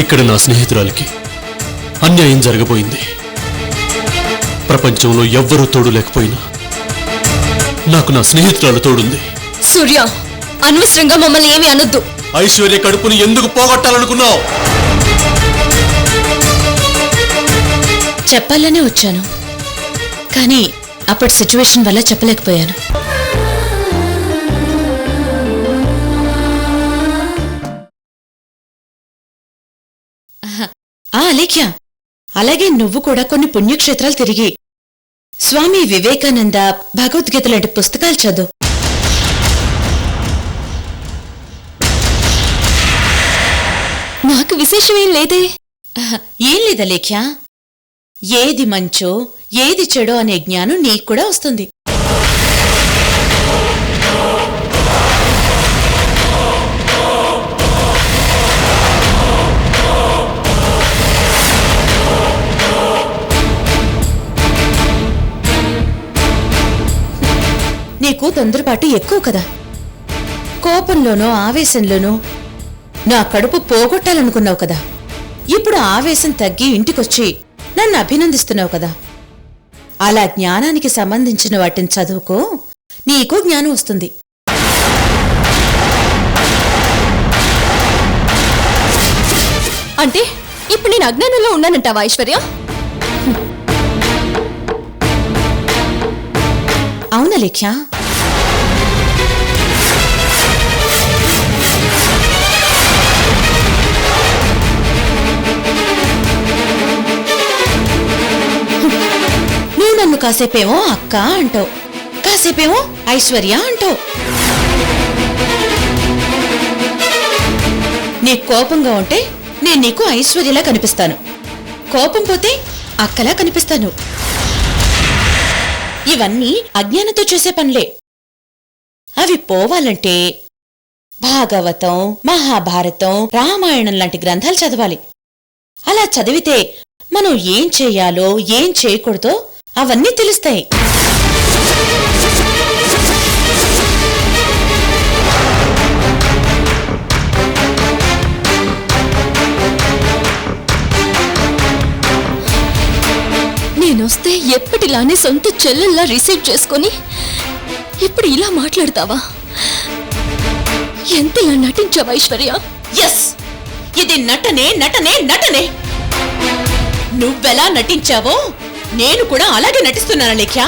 ఇక్కడ నా స్నేహితురాలికి అన్యాయం జరగబోయింది. ప్రపంచంలో ఎవ్వరూ తోడు లేకపోయినా నాకు నా స్నేహితురాలు తోడుంది. సూర్య, అనవసరంగా మమ్మల్ని ఏమీ అనొద్దు. ఐశ్వర్య కడుపుని ఎందుకు పోగొట్టాలనుకున్నావు? చెప్పాలనే వచ్చాను, కానీ అప్పటి సిచ్యువేషన్ వల్ల చెప్పలేకపోయాను. అలేఖ్య, అలాగే నువ్వు కూడా కొన్ని పుణ్యక్షేత్రాలు తిరిగి స్వామి వివేకానంద, భగవద్గీత లాంటి పుస్తకాలు చదువు. నాకు విశేషమేం లేదే. ఏం లేదా లేఖ్య, ఏది మంచో ఏది చెడో అనే జ్ఞానం నీకు కూడా వస్తుంది. నీకు తొందరపాటు ఎక్కువ కదా. కోపంలోనో ఆవేశంలోనో నా కడుపు పోగొట్టాలనుకున్నావు కదా. ఇప్పుడు ఆవేశం తగ్గి ఇంటికొచ్చి నన్ను అభినందిస్తున్నావు కదా. అలా జ్ఞానానికి సంబంధించిన వాటిని చదువుకో, నీకు జ్ఞానం వస్తుంది. అంటే ఇప్పుడు నేను అజ్ఞానంలో ఉన్నానంటావా ఐశ్వర్య? అవునా లేఖ్య? నువ్వు నన్ను కాసేపేమో అక్క అంటావు, కాసేపేమో ఐశ్వర్య అంటావు. నీకు కోపంగా ఉంటే నేను నీకు ఐశ్వర్యలా కనిపిస్తాను, కోపం పోతే అక్కలా కనిపిస్తాను. ఇవన్నీ అజ్ఞానంతో చేసే పనులే. అవి పోవాలంటే భాగవతం, మహాభారతం, రామాయణం లాంటి గ్రంథాలు చదవాలి. అలా చదివితే మనం ఏం చెయ్యాలో ఏం చేయకూడదో అవన్నీ తెలుస్తాయి. నేనొస్తే ఎప్పటిలానే సొంత చెల్లెల్లా రిసీవ్ చేసుకొని ఇప్పుడు ఇలా మాట్లాడతావా? ఎంతలా నటించావా ఐశ్వర్య? ఎస్, ఇది నటనే నటనే నటనే. నువ్వెలా నటించావో నేను కూడా అలాగే నటిస్తున్నాను లేఖ్య.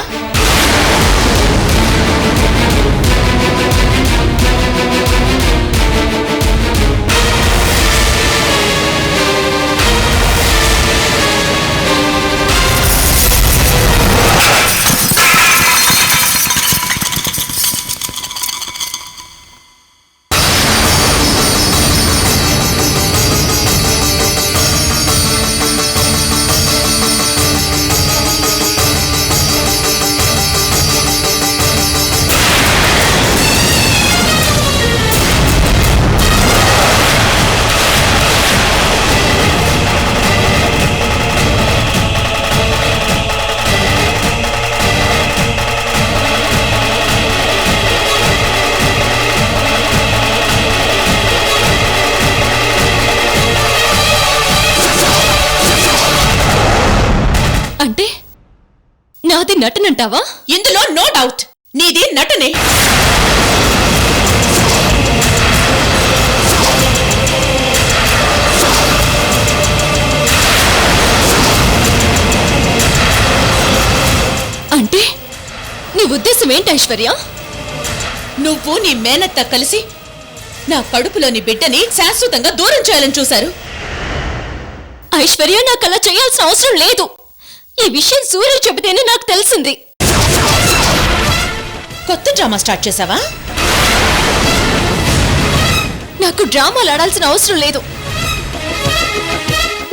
అంటే నాది నటనంటావా? ఇందులో నో డౌట్ నీది నటనే. అంటే నీ ఉద్దేశం ఏంటి ఐశ్వర్య? నువ్వు నీ మేనత్త కలిసి నా కడుపులోని బిడ్డని శాశ్వతంగా దూరం చేయాలని చూశారు. ఐశ్వర్య, నాకు అలా చేయాల్సిన అవసరం లేదు. ఈ విషయం సూర్య చెబితేనే నాకు తెలిసింది. కొత్త డ్రామా స్టార్ట్ చేసావా? నాకు డ్రామాలు ఆడాల్సిన అవసరం లేదు.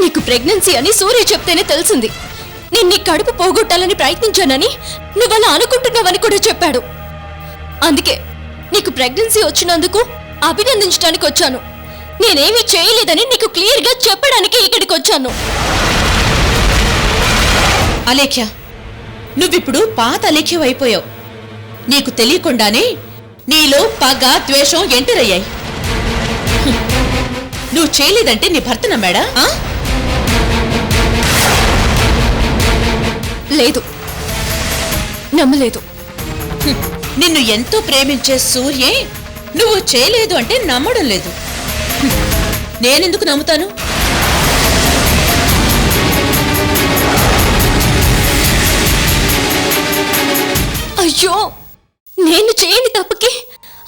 నీకు ప్రెగ్నెన్సీ అని సూర్య చెప్తేనే తెలిసింది. నేను నీ కడుపు పోగొట్టాలని ప్రయత్నించానని నువ్వలా అనుకుంటున్నావని కూడా చెప్పాడు. అందుకే నీకు ప్రెగ్నెన్సీ వచ్చినందుకు అభినందించడానికి వచ్చాను. నేనేమీ చేయలేదని నీకు క్లియర్గా చెప్పడానికి ఇక్కడికి వచ్చాను. అలేఖ్య, నువ్విప్పుడు పాత అలేఖ్య అయిపోయావు. నీకు తెలియకుండానే నీలో పగ, ద్వేషం ఎంటర్ అయ్యాయి. నువ్వు చేయలేదంటే నీ భర్త నమ్మాడా? లేదు, నమ్మలేదు. నిన్ను ఎంతో ప్రేమించే సూర్యే నువ్వు చేయలేదు అంటే నమ్మడం లేదు. నేనెందుకు నమ్ముతాను? అయ్యో, నేను చేయని తప్పుకి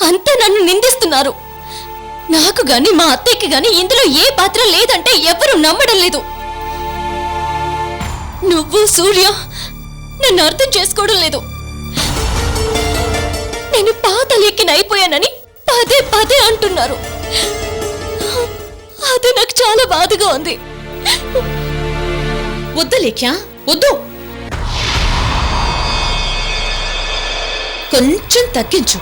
అంతా నన్ను నిందిస్తున్నారు. నాకు గాని మా అత్తయ్యకి గాని ఇందులో ఏ పాత్ర లేదంటే ఎవరు నమ్మడం లేదు. నువ్వు సూర్య నన్ను అర్థం చేసుకోవడం లేదు. నేను పాతలెక్కినైపోయానని పదే పదే అంటున్నారు. అది నాకు చాలా బాధగా ఉంది. వద్దు లేఖ్యా, వద్దు. కొంచెం తగ్గించు.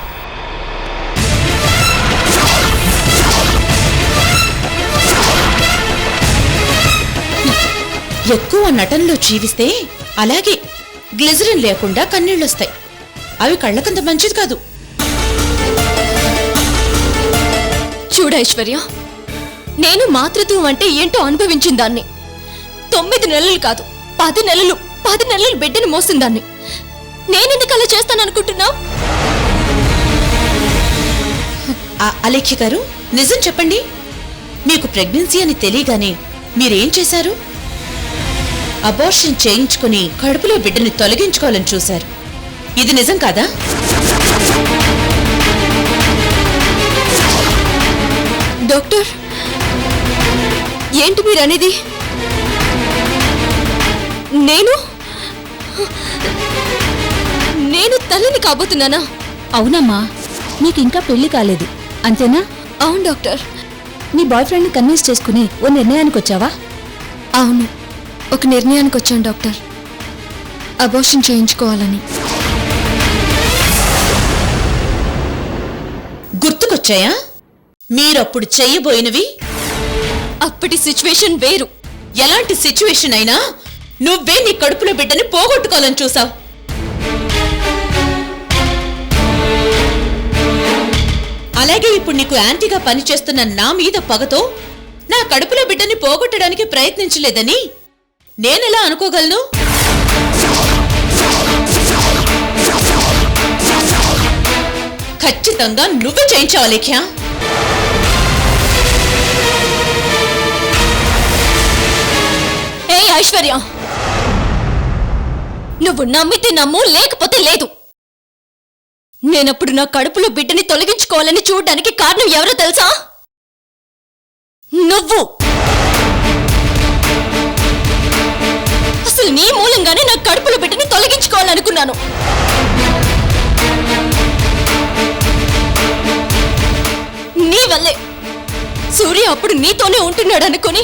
ఎక్కువ నటనలో జీవిస్తే అలాగే గ్లిజరిన్ లేకుండా కన్నీళ్ళొస్తాయి. అవి కళ్ళకంత మంచిది కాదు. చూడ ఐశ్వర్య, నేను మాతృత్వం అంటే ఏంటో అనుభవించిన దాన్ని. 9 నెలలు కాదు 10 నెలలు 10 నెలలు బిడ్డని మోసిందాన్ని. నేనెందుకు అలా చేస్తాననుకుంటున్నావు? అలేఖ్య గారు, నిజం చెప్పండి. మీకు ప్రెగ్నెన్సీ అని తెలియగానే మీరేం చేశారు? అబార్షన్ చేయించుకుని కడుపులో బిడ్డని తొలగించుకోవాలని చూశారు. ఇది నిజం కాదా? డాక్టర్, ఏంటి మీరు అనేది? నేను తల్లిని కాబోతున్నానా? అవునమ్మా, నీకు ఇంకా పెళ్లి కాలేదు అంతేనా? అవును డాక్టర్. నీ బాయ్ ఫ్రెండ్ని కన్విన్స్ చేసుకుని ఓ నిర్ణయానికి వచ్చావా? అవును, ఒక నిర్ణయానికి వచ్చాను డాక్టర్. అబార్షన్ చేయించుకోవాలని. గుర్తుకొచ్చాయా మీరప్పుడు చెయ్యబోయినవి? అప్పటి సిచ్యువేషన్ వేరు. ఎలాంటి సిచ్యువేషన్ అయినా నువ్వే నీ కడుపులో బిడ్డని పోగొట్టుకోవాలని చూసావు. అలాగే ఇప్పుడు నీకు యాంటీగా పనిచేస్తున్న నా మీద పగతో నా కడుపులో బిడ్డని పోగొట్టడానికి ప్రయత్నించలేదని నేనెలా అనుకోగలను? ఖచ్చితంగా నువ్వే చేయించావా లేఖ్యా? ఏ ఐశ్వర్య, నువ్వు నమ్మితే నమ్ము, లేకపోతే లేదు. నేనప్పుడు నా కడుపులో బిడ్డని తొలగించుకోవాలని చూడడానికి కారణం ఎవరో తెలుసా? నువ్వు. అసలు నీ మూలంగానే నా కడుపులో బిడ్డని తొలగించుకోవాలనుకున్నాను. నీ వల్లే సూర్య అప్పుడు నీతోనే ఉంటున్నాడు అనుకుని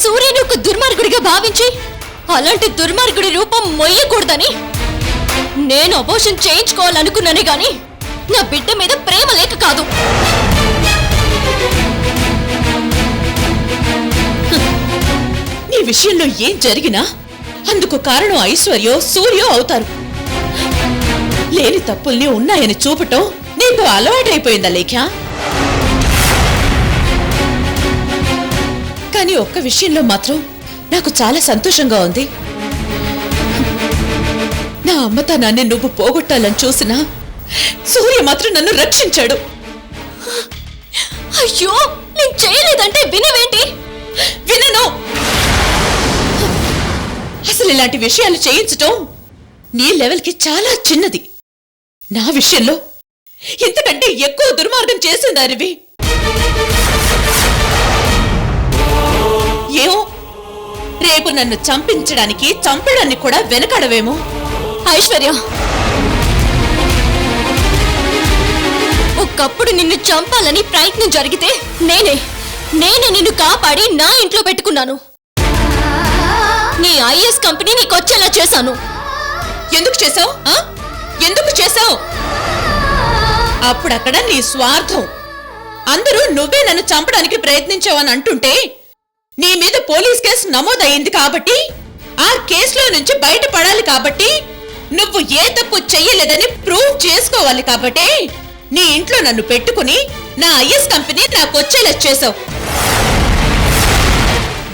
సూర్యని ఒక దుర్మార్గుడిగా భావించి అలాంటి దుర్మార్గుడి రూపం మొయ్యకూడదని నేను అబార్షన్ చేయించుకోవాలనుకున్నానే గాని నా బిడ్డ మీద ప్రేమ లేక కాదు. నీ విషయంలో ఏం జరిగినా అందుకు కారణం ఐశ్వర్యో సూర్యో అవుతారు. లేని తప్పుల్ని ఉన్నాయని చూపటం నీకు అలవాటైపోయిందా లేఖ్యా? కానీ ఒక్క విషయంలో మాత్రం నాకు చాలా సంతోషంగా ఉంది. నా అమ్మతనాన్ని నువ్వు పోగొట్టాలని చూసినా సూర్య మాత్రం నన్ను రక్షించాడు. అయ్యో, నేను చేయలేదంటే వినవేంటి? వినను. అసలు ఇలాంటి విషయాలు చేయించటం నీ లెవెల్కి చాలా చిన్నది. నా విషయంలో ఇంతకంటే ఎక్కువ దుర్మార్గం చేసిందానివి. ఏమో, రేపు నన్ను చంపించడానికి చంపడాన్ని కూడా వెనకడవేమో. ఐశ్వర్య, ఒకప్పుడు నిన్ను చంపాలని ప్రయత్నం జరిగితే నేనే నిన్ను కాపాడి నా ఇంట్లో పెట్టుకున్నాను. నీ ఐఎస్ కంపెనీ నీకొచ్చేలా చేశాను. ఎందుకు చేసావు? ఎందుకు చేసావు? అప్పుడక్కడ నీ స్వార్థం. అందరూ నువ్వే నన్ను చంపడానికి ప్రయత్నించావని అంటుంటే నీ మీద పోలీస్ కేసు నమోదయ్యింది కాబట్టి, ఆ కేసులో నుంచి బయటపడాలి కాబట్టి, నువ్వు ఏ తప్పు చెయ్యలేదని ప్రూవ్ చేసుకోవాలి కాబట్టి నీ ఇంట్లో నన్ను పెట్టుకుని నా ఐఎస్ కంపెనీ నాకొచ్చేలా చేసావు.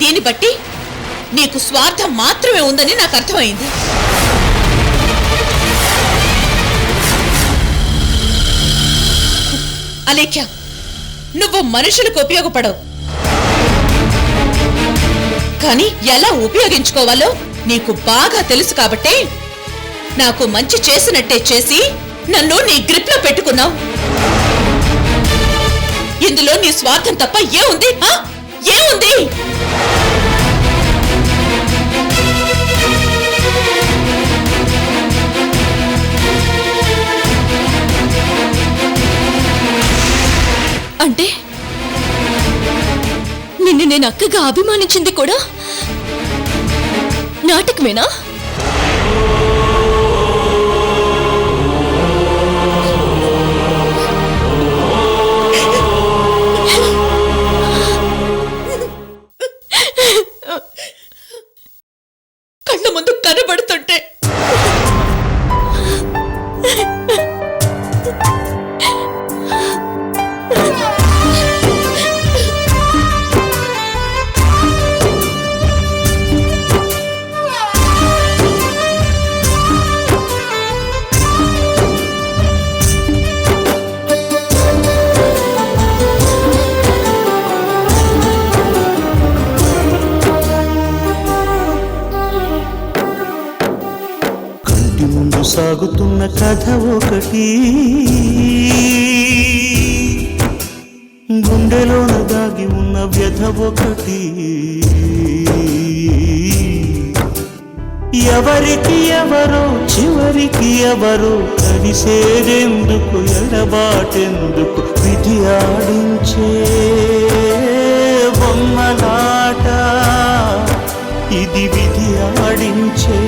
దీన్ని బట్టి నీకు స్వార్థం మాత్రమే ఉందని నాకు అర్థమైంది. అలేఖ్య, నువ్వు మనుషులకు ఉపయోగపడవు, కానీ ఎలా ఉపయోగించుకోవాలో నీకు బాగా తెలుసు కాబట్టే నాకు మంచి చేసినట్టే చేసి నన్ను నీ గ్రిప్ లో పెట్టుకున్నావు. ఇందులో నీ స్వార్థం తప్ప ఏముంది? ఏముంది? అంటే నిన్ను నేను అక్కగా అభిమానించింది కూడా నాటకమేనా? కళ్ళ ముందు కనబడుతుంటే సాగుతున్న కథ ఒకటి, గుండెలోన దాగి ఉన్న వ్యధ ఒకటి. ఎవరికి ఎవరో చివరికి ఎవరో కలిసేదెందుకు, ఎడబాటెందుకు, విధి ఆడించే బొమ్మలాట ఇది, విధి ఆడించే.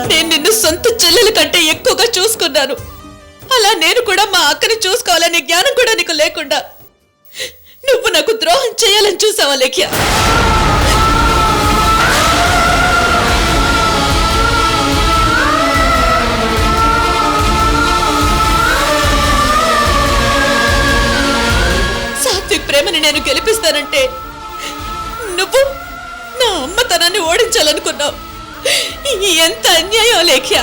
నేను నిన్ను సొంత చెల్లెల కంటే ఎక్కువగా చూసుకున్నాను. అలా నేను కూడా మా అక్కని చూసుకోవాలనే జ్ఞానం కూడా నీకు లేకుండా నువ్వు నాకు ద్రోహం చేయాలని చూసావా లేఖ్య? సాత్విక్ ప్రేమని నేను గెలిపిస్తానంటే నువ్వు నా అమ్మతనాన్ని ఓడించాలనుకున్నావు. ఎంత అన్యాయం లేఖ్య!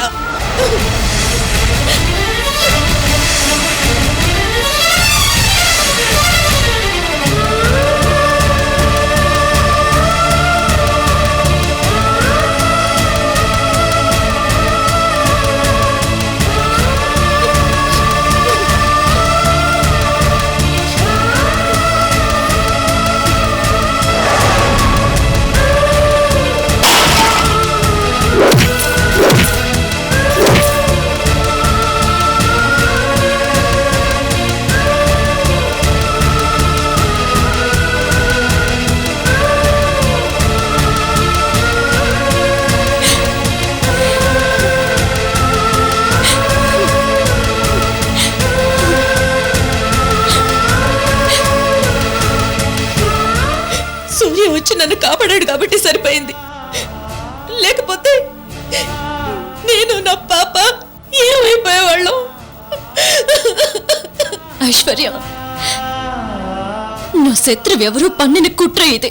సూర్య వచ్చి నన్ను కాపాడాడు కాబట్టి సరిపోయింది. లేకపోతే నేను నా పాప ఏమైపోయేవాళ్ళం? ఐశ్వర్య, నా శత్రువెవరూ పన్నిన కుట్ర ఇది.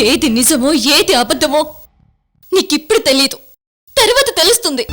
ఏది నిజమో ఏది అబద్ధమో నీకిప్పుడు తెలీదు, తర్వాత తెలుస్తుంది.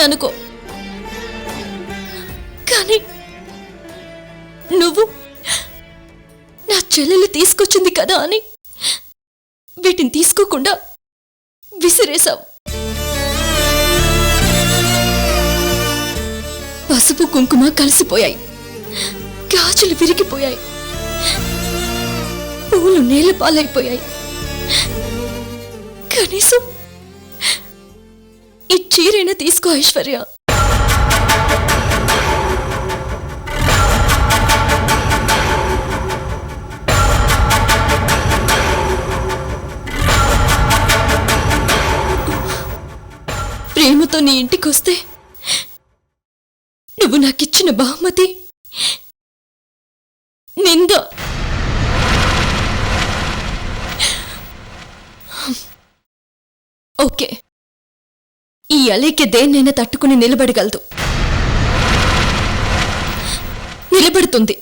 అనుకో, కానీ నువ్వు నా చెల్లెలు తీసుకొచ్చింది కదా అని వీటిని తీసుకోకుండా విసిరేశావు. పసుపు కుంకుమ కలిసిపోయాయి, గాజులు విరిగిపోయాయి, పూలు నేల పాలైపోయాయి. కనీసం ఈ చీరైనా తీసుకో ఐశ్వర్య. ప్రేమతో నీ ఇంటికొస్తే నువ్వు నాకిచ్చిన బహుమతి నింద. ఓకే, ఈ అలేఖ్య దేన్నైనా తట్టుకుని నిలబడగలదు, నిలబడుతుంది.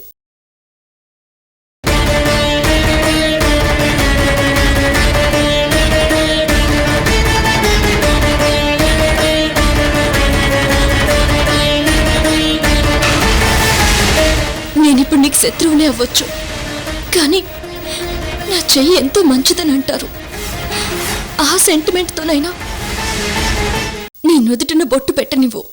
నేనిప్పుడు నీకు శత్రువునే అవ్వచ్చు, కానీ నా చెయ్యి ఎంతో మంచిదని అంటారు. ఆ సెంటిమెంట్తోనైనా నీ నుదుటిన బొట్టు పెట్టనివ్వు.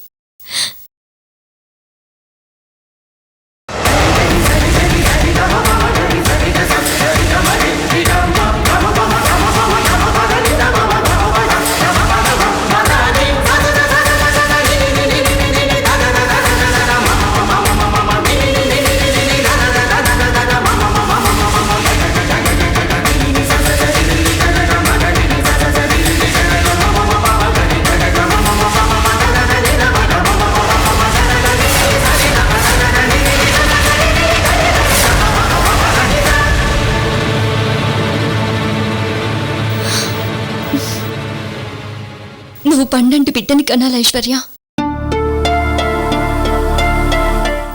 నువ్వు పండంటి బిడ్డని కనాలి ఐశ్వర్య.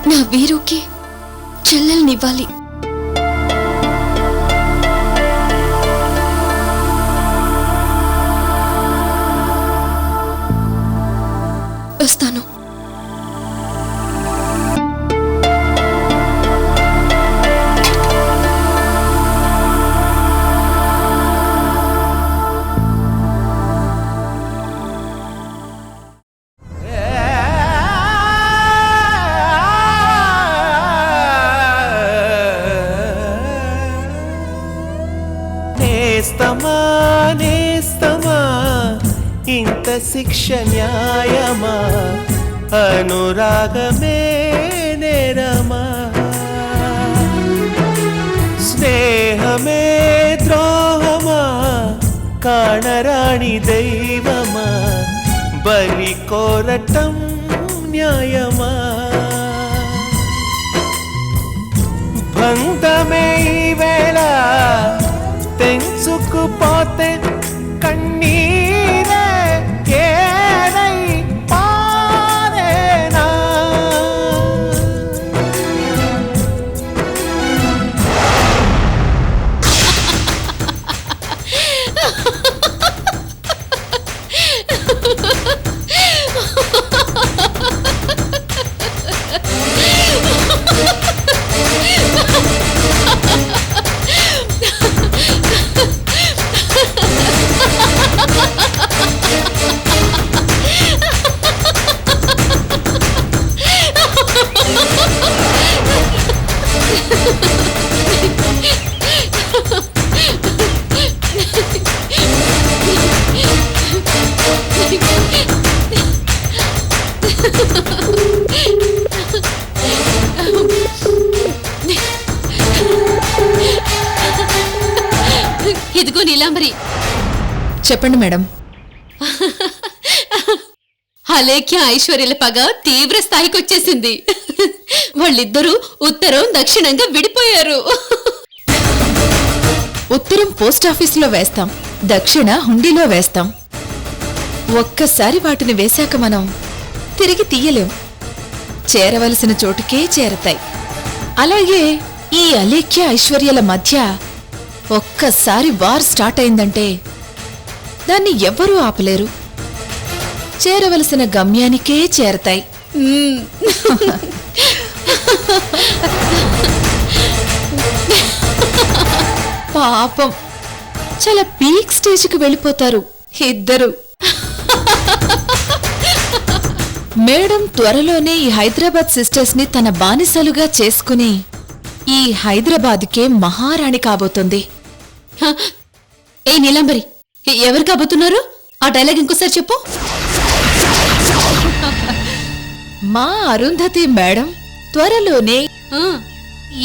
నా వీరుకి చెల్లెల్నివ్వాలి. వస్తాను. నేస్తమా నేస్తమా ఇంత శిక్ష న్యాయమా, అనురాగమే నేరమా, స్నేహమే ద్రోహమా, కాణరాణి దైవమా, బలి కోరటం న్యాయమా, బంధమే ఈవేళ తెంచుకుపోతే కన్నీరే ఏరై పారేనా. ఇదిగో నీలాంబరి. చెప్పండి మేడం. అలేఖ్య ఐశ్వర్యల పగ తీవ్ర స్థాయికి వచ్చేసింది. వాళ్ళిద్దరూ ఉత్తరం దక్షిణంగా విడిపోయారు. ఉత్తరం పోస్టాఫీసులో వేస్తాం, దక్షిణ హుండీలో వేస్తాం. ఒక్కసారి వాటిని వేశాక మనం తిరిగి తీయలేం. చేరవలసిన చోటుకే చేరతాయి. అలాగే ఈ అలేఖ్య ఐశ్వర్యల మధ్య ఒక్కసారి వార్ స్టార్ట్ అయిందంటే దాన్ని ఎవ్వరూ ఆపలేరు. చేరవలసిన గమ్యానికే చేరతాయి. పాపం చాలా పీక్ స్టేజ్కి వెళ్ళిపోతారు ఇద్దరు. మేడం త్వరలోనే ఈ హైదరాబాద్ సిస్టర్స్ ని తన బానిసలుగా చేసుకుని ఈ హైదరాబాద్కే మహారాణి కాబోతుంది. ఏ నీలాంబరి, ఎవరు కాబోతున్నారు? ఆ డైలాగ్ ఇంకోసారి చెప్పు. మా అరుంధతి మేడం త్వరలోనే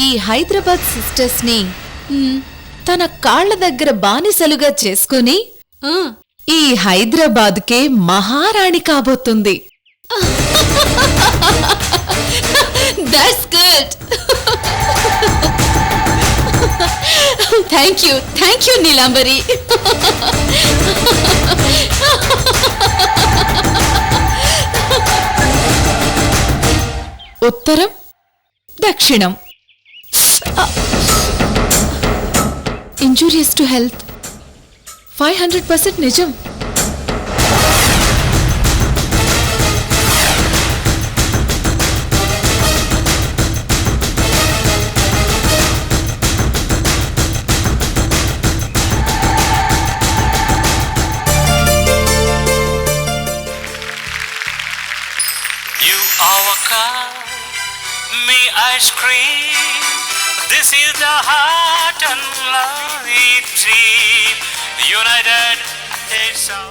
ఈ హైదరాబాద్ సిస్టర్స్ ని తన కాళ్ల దగ్గర బానిసలుగా చేసుకుని ఈ హైదరాబాద్కే మహారాణి కాబోతుంది. That's good. Thank you Neelambari. ఉత్తరం దక్షిణం. ఇంజూరియస్ టు హెల్త్ 500% నిజం. You avocado, me ice cream. This is the heart and lovely dream. United States of.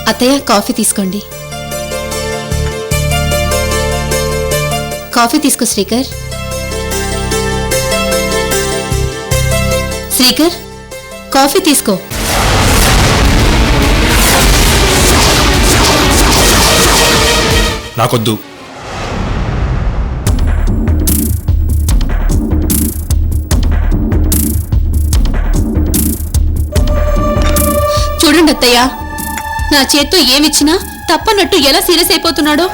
అత్తయ్య, కాఫీ తీసుకోండి. కాఫీ తీసుకో శ్రీకర్. శ్రీకర్, కాఫీ తీసుకో. నాకొద్దు. చూడండి అత్తయ్య, నా చేత్తో ఏమిచ్చినా తప్పనట్టు ఎలా సీరియస్ అయిపోతున్నాడో.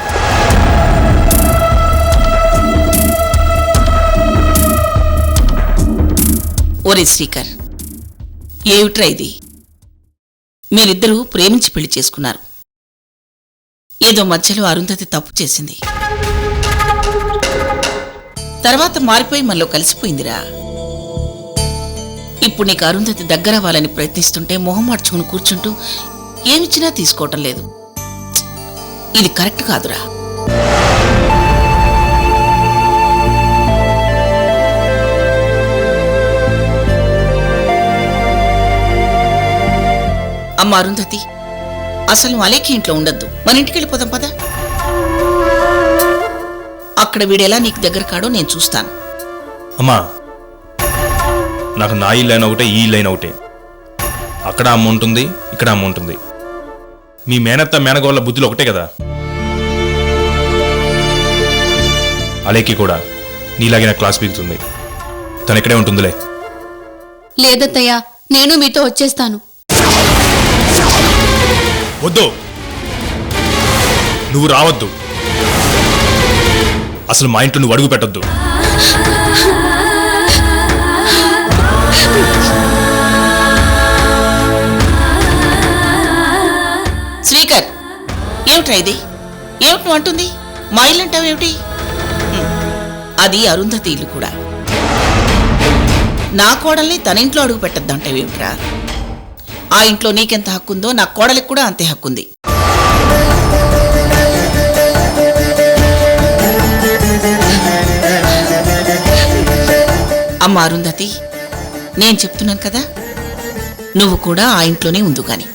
ఒరే శ్రీకర్, ఏమిట్రా ఇది? మీరిద్దరూ ప్రేమించి పెళ్లి చేసుకున్నారు. ఏదో మధ్యలో అరుంధతి తప్పు చేసింది, తర్వాత మారిపోయి మనలో కలిసిపోయిందిరా. ఇప్పుడు నీకు అరుంధతి దగ్గరవ్వాలని ప్రయత్నిస్తుంటే మొహం మార్చుకుని కూర్చుంటూ ఏమిచ్చినా తీసుకోవటం లేదు. ఇది కరెక్ట్ కాదురా. అమ్మ అరుంధతి, అసలు అలేఖి ఇంట్లో ఉండద్దు, మన ఇంటికి వెళ్ళిపోదాం పద. అక్కడ వీడెలా నీకు దగ్గర కాడో నేను చూస్తాను. అమ్మా, నాకు నా ఇల్లు అయినా ఒకటే, ఈ ఇల్లు అయినా ఒకటే. అక్కడ అమ్మ ఉంటుంది, ఇక్కడ అమ్మ ఉంటుంది. మీ మేనత్త మేనగోళ్ళ బుద్ధులు ఒకటే కదా. అలేకి కూడా నీలాగిన క్లాస్ పీకుతుంది. తను ఇక్కడే ఉంటుందిలే. లేదత్తయ్య, నేను మీతో వచ్చేస్తాను. వద్దు, నువ్వు రావద్దు. అసలు మా ఇంట్లో నువ్వు అడుగు పెట్టొద్దు. శ్రీకర్, ఏమిట్రా ఇది? ఏమిటి నువ్వు అంటుంది? మా ఇల్లు అంటావేమిటి? అది అరుంధతి ఇల్లు కూడా. నా కోడల్ని తన ఇంట్లో అడుగు పెట్టద్దంటావేమిట్రా? ఆ ఇంట్లో నీకెంత హక్కుందో నా కోడలికి కూడా అంతే హక్కుంది. అమ్మ అరుంధతి, నేను చెప్తున్నాను కదా, నువ్వు కూడా ఆ ఇంట్లోనే ఉందు గాని.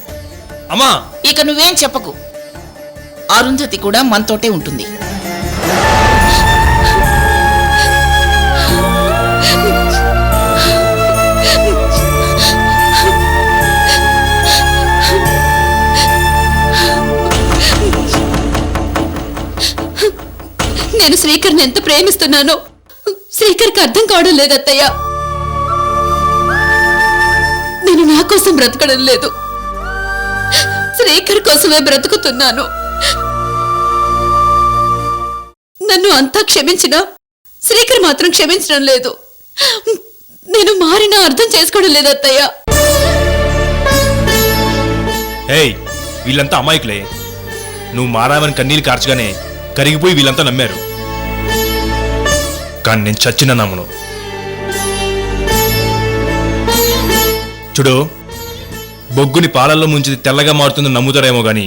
అమ్మా, ఇక నువ్వేం చెప్పకు. అరుంధతి కూడా మనతోటే ఉంటుంది. నేను శ్రీకర్ని ఎంత ప్రేమిస్తున్నానో శ్రీకర్కి అర్థం కావడం లేదు అత్తయ్య. నేను నా కోసం బ్రతకడం లేదు, శ్రీకర్ కోసమే బ్రతుకుతున్నాను. నన్ను అంతా క్షమించినా శ్రీకర్ మాత్రం క్షమించడం లేదు. నేను మారినా అర్థం చేసుకోవడం లేదు అత్తయ్య. ఏయ్, వీళ్ళంతా అమాయకులే. నువ్వు మారావని కన్నీళ్ళు కార్చగానే కరిగిపోయి వీళ్ళంతా నమ్మారు. కానీ నేను చచ్చిన నమ్మను. చూడు, బొగ్గుని పాలల్లో ముంచి తెల్లగా మారుతుందని నమ్ముతారేమో గాని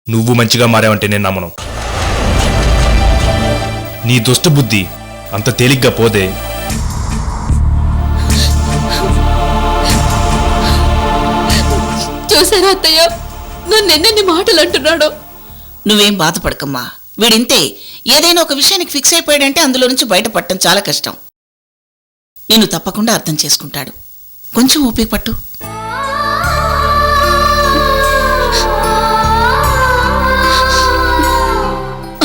నువ్వు మంచిగా మారావంటే నేను నమ్మను. నీ దుష్ట బుద్ధి అంత తేలిగ్గా పోదే. చూసారా అత్తయ్య, నన్ను ఎన్నెన్ని మాటలు అంటున్నాడో. నువ్వేం బాధపడకమ్మా, వీడింతే. ఏదైనా ఒక విషయానికి ఫిక్స్ అయిపోయాడంటే అందులో నుంచి బయటపడటం చాలా కష్టం. నేను తప్పకుండా అర్థం చేసుకుంటాడు. కొంచెం ఓపిక పట్టు.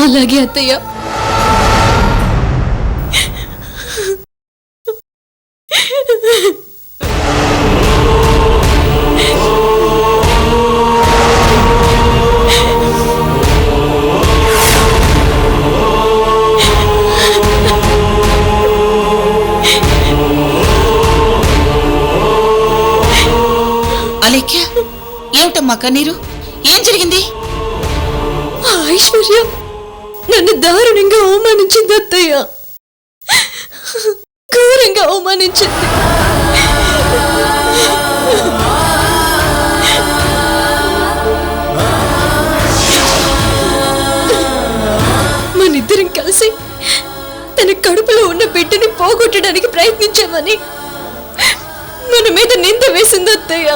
అలాగే అత్తయ్య. అలేఖ్య, ఏమిటమ్మా కన్నీరు? ఏం జరిగింది? ఐశ్వర్య నన్ను దారుణంగా అవమానించింది అత్తయ్య, ఘోరంగా అవమానించింది. మనిద్దరం కలిసి తన కడుపులో ఉన్న బిడ్డని పోగొట్టడానికి ప్రయత్నించామని మన మీద నింద వేసింది అత్తయ్య.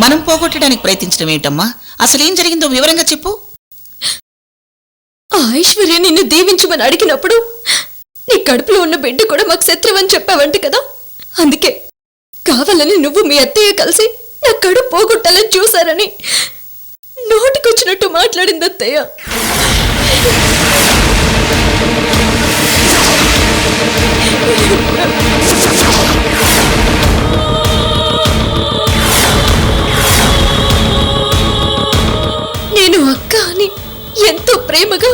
మనం పోగొట్టడానికి ప్రయత్నించడం ఏంటమ్మా? అసలేం జరిగిందో వివరంగా చెప్పు. ఆ ఐశ్వర్య నిన్ను దీవించమని అడిగినప్పుడు నీ కడుపులో ఉన్న బిడ్డ కూడా మాకు శత్రువని చెప్పావంట కదా. అందుకే కావాలని నువ్వు మీ అత్తయ్య కలిసి నా కడుపు పోగొట్టాలని చూశారని నోటికొచ్చినట్టు మాట్లాడింది అత్తయ్య. నేను అక్క అని ఎంతో ప్రేమగా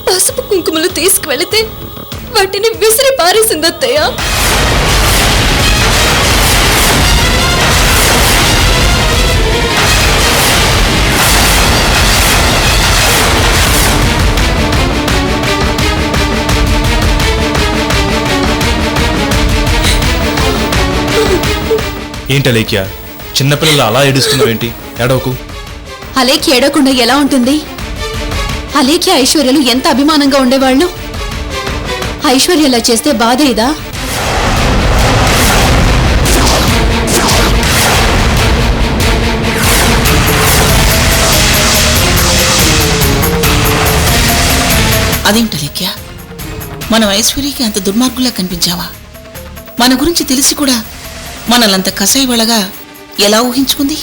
పసుపు కుంకుమలు తీసుకువెళితే వాటిని విసిరి పారేసింది అత్తయ్య. ఏంటి అలేఖ్య, చిన్నపిల్లలు అలా ఏడుస్తున్నావేంటి? ఏడవకు. అలేఖ్య ఏడవకుండా ఎలా ఉంటుంది? అలేఖ్య ఐశ్వర్యలు ఎంత అభిమానంగా ఉండేవాళ్ళు. ఐశ్వర్య ఇలా చేస్తే బాధ ఇదా? అదేంటి అలేఖ్య, మనం ఐశ్వర్యకి అంత దుర్మార్గులా కనిపించావా? మన గురించి తెలిసి కూడా మనల్నంత కసాయివాళ్ళగా ఎలా ఊహించుకుంది?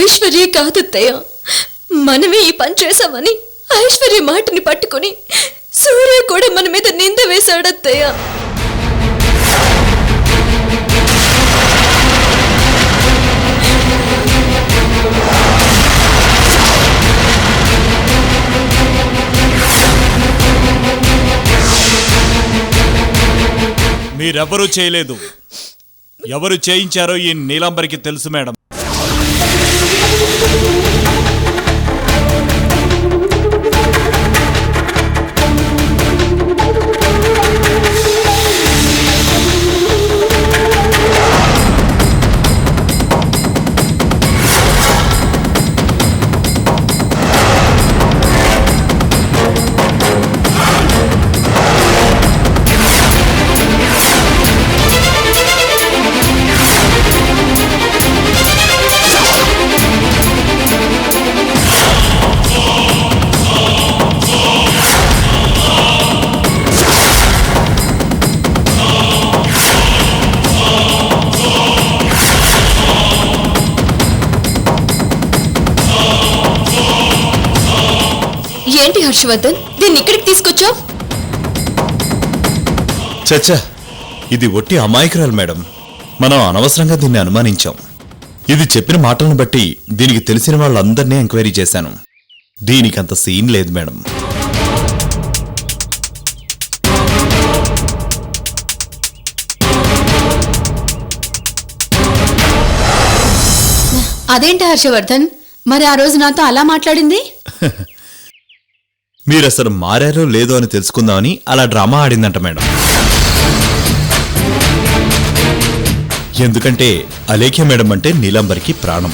ఐశ్వర్య కాదత్తయ్య, మనమే ఈ పని చేశామని ఐశ్వర్య మాటని పట్టుకుని సూర్య కూడా మన మీద నింద వేశాడత్తయ్య. మీరెవరూ చేయలేదు. ఎవరు చేయించారో ఈ నీలాంబరికి తెలుసు మేడం. ఏంటి హర్షవర్ధన్ దీన్ని ఇక్కడికి తీసుకొచ్చావు? చచ్చా, ఇది ఒట్టి అమాయకురాలు మేడం. మనం అనవసరంగా దీన్ని అనుమానించాం. ఇది చెప్పిన మాటలను బట్టి దీనికి తెలిసిన వాళ్ళందరినీ ఎంక్వైరీ చేశాను. దీనికంత సీన్ లేదు మేడం. అదేంటి హర్షవర్ధన్, మరి ఆ రోజు నాతో అలా మాట్లాడింది? మీరసలు మారారో లేదో అని తెలుసుకుందామని అలా డ్రామా ఆడిందంట మేడం. ఎందుకంటే అలేఖ్య మేడం అంటే నీలాంబరికి ప్రాణం.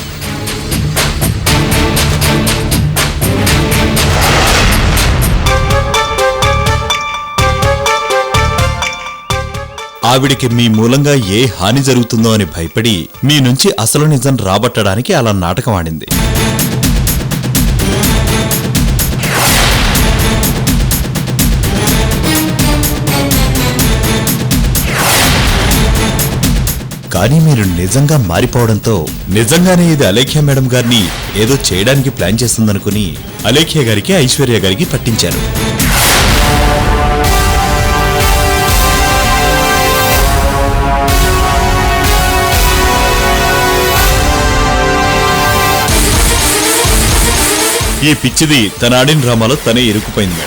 ఆవిడికి మీ మూలంగా ఏ హాని జరుగుతుందో అని భయపడి మీ నుంచి అసలు నిజం రాబట్టడానికి అలా నాటకం ఆడింది. కానీ మీరు నిజంగా మారిపోవడంతో నిజంగానే ఇది అలేఖ్య మేడం గారిని ఏదో చేయడానికి ప్లాన్ చేస్తుందనుకుని అలేఖ్య గారికి ఐశ్వర్య గారికి పట్టించారు. ఈ పిచ్చిది తన ఆడిన డ్రామాలో తనే ఇరుక్కుపోయింది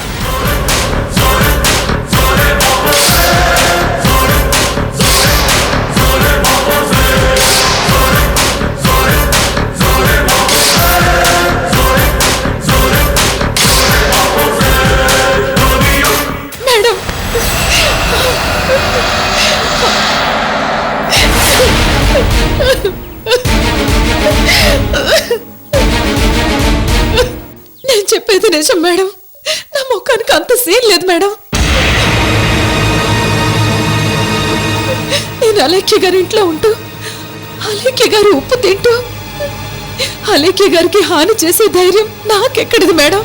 మేడం. నేను చెప్పేది నిజం మేడం. నా ముఖానికి అంత సీన్ లేదు మేడం. నేను అలేఖ్య గారి ఇంట్లో ఉంటూ అలేఖ్య గారి ఉప్పు తింటూ అలేఖ్య గారికి హాని చేసే ధైర్యం నాకెక్కడిది మేడం?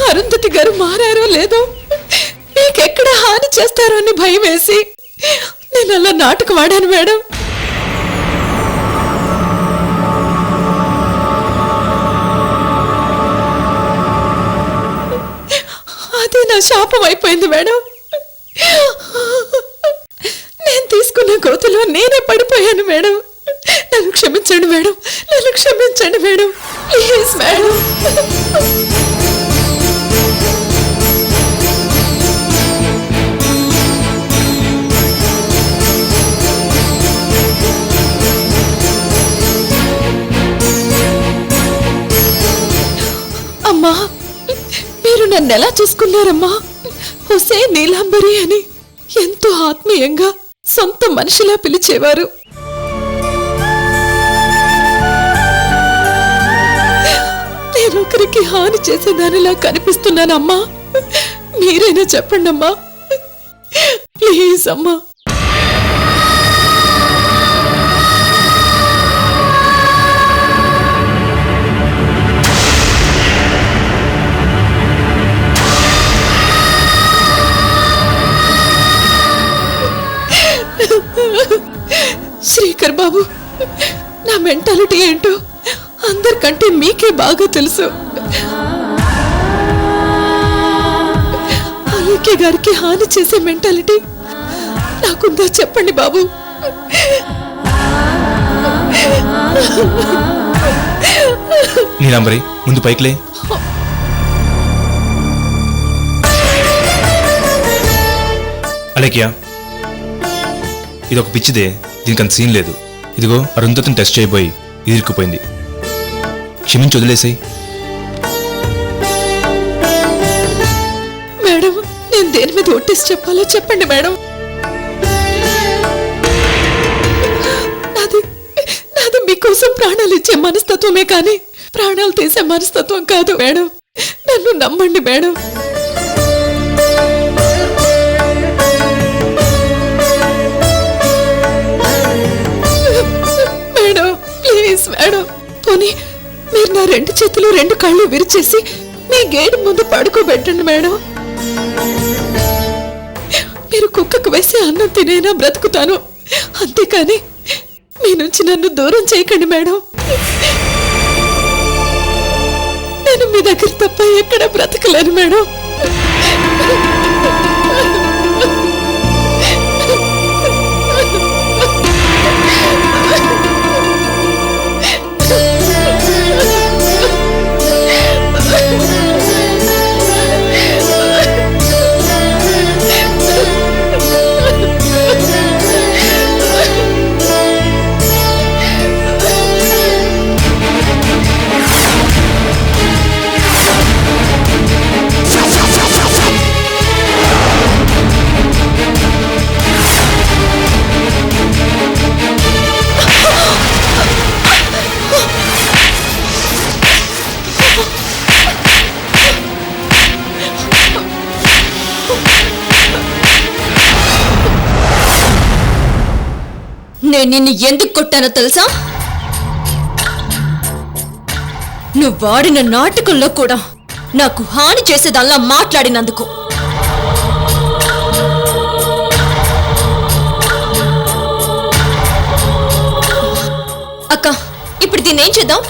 అరుంధతి గారు మారారో లేదో, మీకెక్కడ హాని చేస్తారో అని భయం వేసి నేను అలా నాటకం ఆడాను మేడం. అదే నా శాపం అయిపోయింది మేడం. నేను తీసుకున్న గోతులో నేనే పడిపోయాను మేడం. నన్ను క్షమించండి మేడం, నన్ను క్షమించండి మేడం, ప్లీజ్ మేడం. అమ్మా, మీరు నన్ను ఎలా చూసుకున్నారమ్మా? హుసే నీలాంబరి అని ఎంతో ఆత్మీయంగా సొంత మనిషిలా పిలిచేవారు. నేను ఒకరికి హాని చేసేదానిలా కనిపిస్తున్నానమ్మా. మీరైనా చెప్పండి అమ్మా, ప్లీజ్ అమ్మా. శ్రీకర్ బాబు, నా మెంటాలిటీ ఏంటో అందరికంటే మీకే బాగా తెలుసు. అలేఖ్య గారికి హాని చేసే మెంటాలిటీ నాకుందా చెప్పండి బాబు. నీలాంబరి, ముందు పైకిలే. అలేఖ్య, ఇదొక పిచ్చిదే, దీనికి అంత సీన్ లేదు. ఇదిగో అరుంధతిని టెస్ట్ చేయబోయి ఇది ఇరుక్కుపోయింది. క్షమించి వదిలేసాయి. మేడం, నేను దేని మీద ఒట్టేసి చెప్పాలో చెప్పండి మేడం. నాది మీకోసం ప్రాణాలు ఇచ్చే మనస్తత్వమే కానీ ప్రాణాలు తీసే మనస్తత్వం కాదు మేడం. నన్ను నమ్మండి మేడం. Madam, please madam. పోనీ మీరు నా 2 చేతులు 2 కళ్ళు విరిచేసి మీ గేట్ ముందు పడుకోబెట్టండి మేడం. మీరు కుక్కకు వేసి అన్నం తినేనా బ్రతుకుతాను, అంతేకాని మీ నుంచి నన్ను దూరం చేయకండి మేడం. నేను మీ దగ్గర తప్ప ఎక్కడ బ్రతకలేను మేడం. నేను నిన్ను ఎందుకు కొట్టానో తెలుసా? నువ్వు వాడిన నాటకంలో కూడా నాకు హాని చేసేదల్లా మాట్లాడినందుకు. అక్క, ఇప్పుడు దీన్ని ఏం చేద్దాం?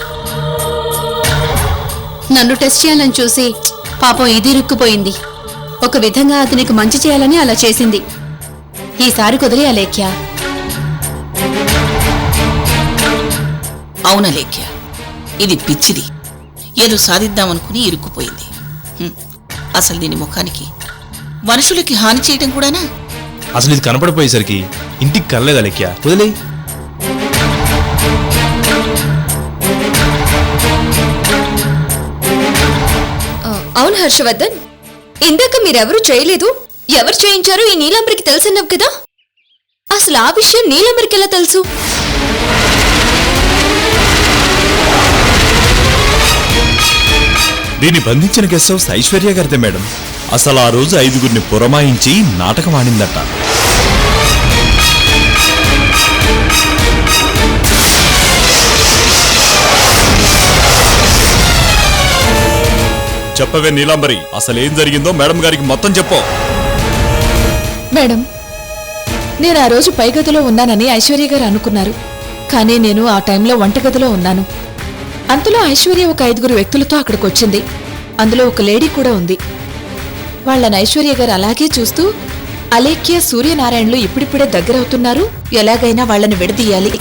నన్ను టెస్ట్ చేయాలని చూసి పాపం ఇది ఇరుక్కుపోయింది. ఒక విధంగా అతనికి మంచి చేయాలని అలా చేసింది. ఈసారి కుదిరే అలేఖ్య. అవునా లేఖ్య, ఇది పిచ్చిది. ఏదో సాధిద్దామనుకుని ఇరుక్కుపోయింది. అసలు దీని ముఖానికి మనుషులకి హాని చేయడం కూడానా? అసలు ఇది కనపడిపోయేసరికి ఇంటికి కనలేదా లెక్క? వదిలే. అవును హర్షవర్ధన్, ఇందాక మీరెవరూ చేయలేదు. ఎవరు చేయించారో ఈ నీలాంబరికి తెలుసన్నావు కదా. అసలు ఆ విషయం నీలాంబరికి ఎలా తెలుసు? దీన్ని బంధించిన గెస్ట్ హౌస్ ఐశ్వర్య గారిదే మేడం. అసలు ఆ రోజు 5గురిని పురమాయించి నాటకం ఆడిందట. చెప్పవే నీలాంబరి, అసలేం జరిగిందో మేడం గారికి మొత్తం చెప్పు. మేడం, నేను ఆ రోజు పై గదిలో ఉన్నానని ఐశ్వర్య గారు అనుకున్నారు. కానీ నేను ఆ టైంలో వంటగదిలో ఉన్నాను. అంతలో ఐశ్వర్య ఒక 5గురు వ్యక్తులతో అక్కడికి వచ్చింది. అందులో ఒక లేడీ కూడా ఉంది. వాళ్ళని ఐశ్వర్య గారు అలాగే చూస్తూ, అలేఖ్య, సూర్యనారాయణలు ఇప్పుడిప్పుడే దగ్గరవుతున్నారు, ఎలాగైనా వాళ్ళని విడదీయాలి.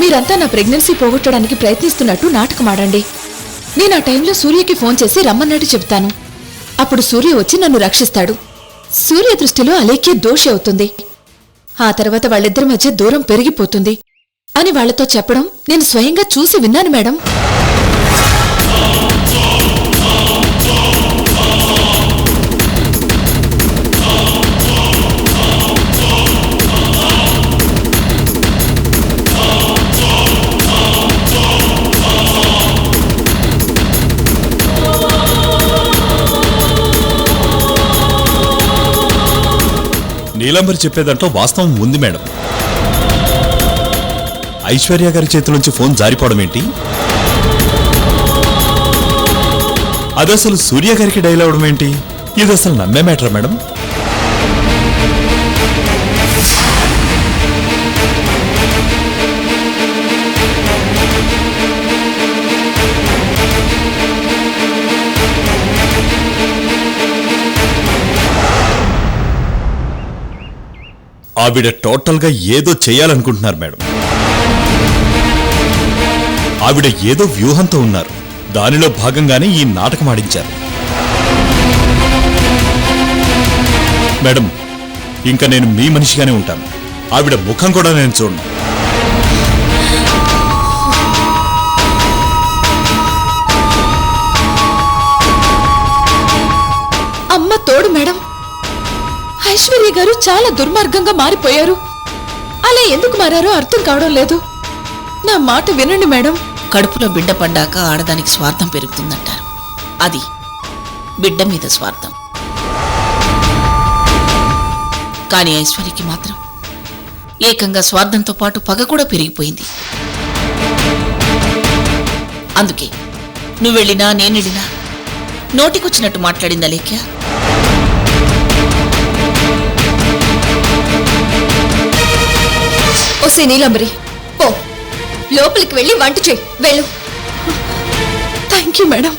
మీరంతా నా ప్రెగ్నెన్సీ పోగొట్టడానికి ప్రయత్నిస్తున్నట్టు నాటకమాడండి. నేను ఆ టైంలో సూర్యకి ఫోన్ చేసి రమ్మన్నట్టు చెప్తాను. అప్పుడు సూర్య వచ్చి నన్ను రక్షిస్తాడు. సూర్య దృష్టిలో అలేఖ్య దోషి అవుతుంది. ఆ తర్వాత వాళ్ళిద్దరి మధ్య దూరం పెరిగిపోతుంది అని వాళ్లతో చెప్పడం నేను స్వయంగా చూసి విన్నాను మేడం. నీలాంబరి చెప్పేదంటో వాస్తవం ఉంది మేడం. ఐశ్వర్య గారి చేతి నుంచి ఫోన్ జారిపోవడం ఏంటి? అదసలు సూర్య గారికి డైల్ అవడం ఏంటి? ఇది అసలు నమ్మే మ్యాటరా మేడం? ఆవిడ టోటల్గా ఏదో చేయాలనుకుంటున్నారు మేడం. ఆవిడ ఏదో వ్యూహంతో ఉన్నారు. దానిలో భాగంగానే ఈ నాటకం ఆడించారు మేడం. ఇంకా నేను మీ మనిషిగానే ఉంటాను. ఆవిడ ముఖం కూడా నేను చూడను. అమ్మ తోడు మేడం. ఐశ్వర్య గారు చాలా దుర్మార్గంగా మారిపోయారు. అలా ఎందుకు మారారో అర్థం కావడం లేదు. నా మాట వినండి మేడం. కడుపులో బిడ్డ పడ్డాక ఆడదానికి స్వార్థం పెరుగుతుందంటారు. అది బిడ్డ మీద స్వార్థం. కానీ ఐశ్వర్యకి మాత్రం ఏకంగా స్వార్థంతో పాటు పగ కూడా పెరిగిపోయింది. అందుకే నువ్వెళ్ళినా నేనెళ్ళినా నోటికొచ్చినట్టు మాట్లాడిందా లేఖ్య? ఓసే నీలంబరి, పో లోపలికి వెళ్ళి వంట చేయి. వెళ్ళు. Thank you madam.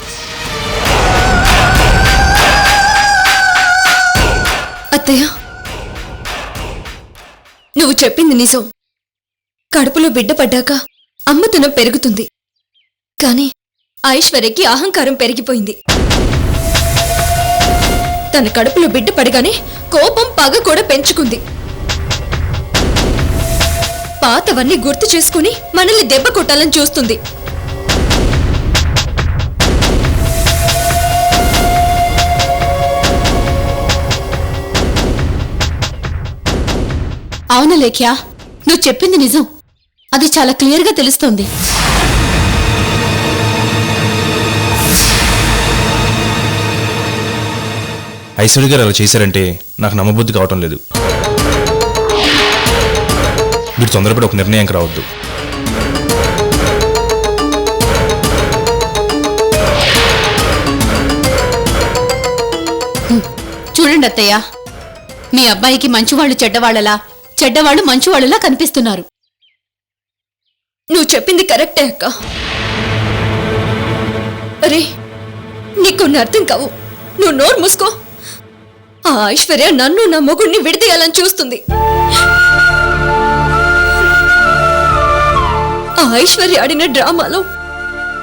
అత్తయ్య, నువ్వు చెప్పింది నిజం. కడుపులో బిడ్డ పడ్డాక అమ్మతనం పెరుగుతుంది. కానీ ఐశ్వర్యకి అహంకారం పెరిగిపోయింది. తన కడుపులో బిడ్డ పడగానే కోపం పగ కూడా పెంచుకుంది. పాతవన్నీ గుర్తు చేసుకుని మనల్ని దెబ్బ కొట్టాలని చూస్తుంది. అవును లేఖ్య, నువ్వు చెప్పింది నిజం. అది చాలా క్లియర్గా తెలుస్తోంది. ఐశ్వర్య గారు అలా చేశారంటే నాకు నమ్మబుద్ధి కావటం లేదు. మీరు తొందరపడి ఒక నిర్ణయానికి రావద్దు. చూడండి అత్తయ్య, మీ అబ్బాయికి మంచివాళ్ళు చెడ్డవాళ్ళలా, చెడ్డవాళ్ళు మంచివాళ్ళలా కనిపిస్తున్నారు. నువ్వు చెప్పింది కరెక్టే అక్క. అరే, నీకు అర్థం కావు. నువ్వు నోరు మూసుకో. ఆ ఐశ్వర్య నన్ను నా మొగుడిని విడదీయాలని చూస్తుంది. ఆ ఐశ్వర్య ఆడిన డ్రామాలో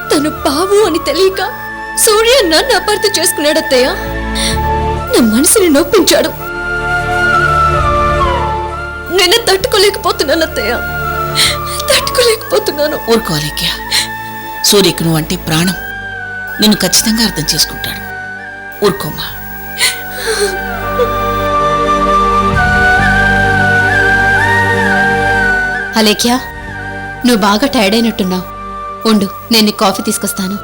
తను పావు అని తెలియక సూర్య నన్ను అపార్థం చేసుకున్నాడు అత్తయ్య. నా మనసుని నొప్పించాడు. నేను తట్టుకోలేకపోతున్నాను అత్తయ్య, తట్టుకోలేకపోతున్నాను. ఊరుకోలేఖ్య, సూర్యకు నువ్వంటే ప్రాణం. నిన్ను ఖచ్చితంగా అర్థం చేసుకుంటాడు. ఊరుకోమ్మా. అలేఖ్య, నువ్వు బాగా టైర్డ్ అయినట్టున్నావు. ఉండు, నేను నీకు కాఫీ తీసుకొస్తాను.